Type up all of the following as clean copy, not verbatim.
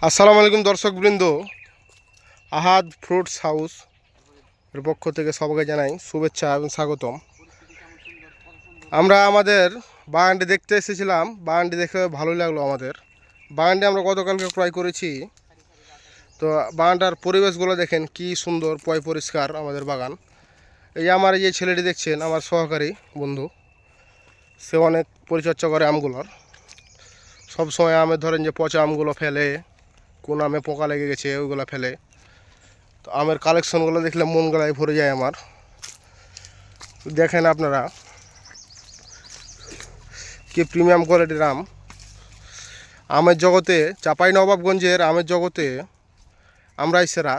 আসসালামু আলাইকুম দর্শকবৃন্দ, আহাদ ফ্রুটস হাউস এর পক্ষ থেকে সবাইকে জানাই শুভেচ্ছা এবং স্বাগতম। আমরা আমাদের বাগানটি দেখতে এসেছিলাম, বাগানটি দেখে ভালোই লাগলো আমাদের। বাগানটি আমরা গতকালকে ক্রয় করেছি। তো বাগানটার পরিবেশগুলো দেখেন কি সুন্দর, পরিষ্কার আমাদের বাগান। এই আমার এই যে ছেলেটি দেখছেন, আমার সহকারী বন্ধু, সে অনেক পরিচর্যা করে আমগুলোর। সবসময় আমের ধরেন যে পচা আমগুলো ফেলে, কোন আমে পোকা লেগে গেছে ওইগুলো ফেলে। তো আমের কালেকশনগুলো দেখলে মন গলায় ভরে যায় আমার। দেখেন আপনারা কি প্রিমিয়াম কোয়ালিটির আম। আমের জগতে, চাঁপাইনবাবগঞ্জের আমের জগতে আমরাই সেরা।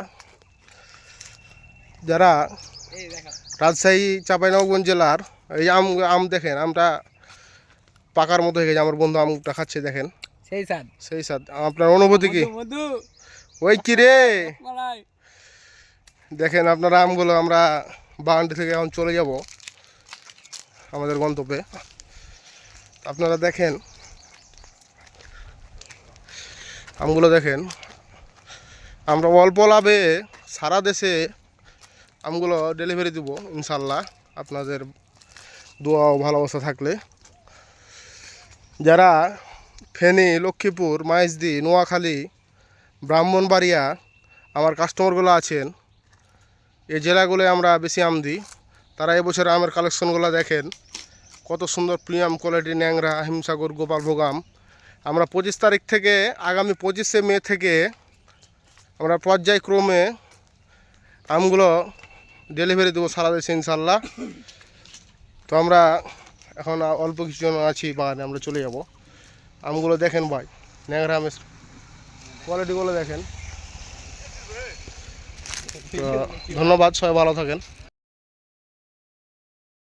যারা রাজশাহী চাঁপাইনবাবগঞ্জ জেলার এই আম দেখেন, আমটা পাকার মতো হয়ে গেছে। আমার বন্ধু আমটা খাচ্ছে, দেখেন সেই স্বাদ। আপনার অনুভূতি কি? ওই কি রে, দেখেন আপনারা আমগুলো। আমরা বাগানটি থেকে এখন চলে যাব আমাদের গন্তব্যে। আপনারা দেখেন আমগুলো দেখেন। আমরা অল্প লাভে সারা দেশে আমগুলো ডেলিভারি দেব ইনশাল্লাহ, আপনাদের দোয়া ও ভালোবাসা থাকলে। যারা ফেনী, লক্ষ্মীপুর, মাইজদি, নোয়াখালী, ব্রাহ্মণবাড়িয়া আমার কাস্টমারগুলো আছেন, এই জেলাগুলোয় আমরা বেশি আম দিই। তারা এবছর আমের কালেকশনগুলো দেখেন, কত সুন্দর প্রিমিয়াম কোয়ালিটি ন্যাংরা, হিমসাগর, গোপালভোগ আম। আমরা 25 তারিখ থেকে আগামী 25শে মে থেকে আমরা পর্যায়ক্রমে আমগুলো ডেলিভারি দেবো সারা দেশে ইনশাল্লাহ। তো আমরা এখন অল্প কিছুজন আছি বাগানে, আমরা চলে যাব। আমগুলো দেখেন ভাই, ন্যাংরা আমের কোয়ালিটিগুলো দেখেন। তো ধন্যবাদ, সবাই ভালো থাকেন।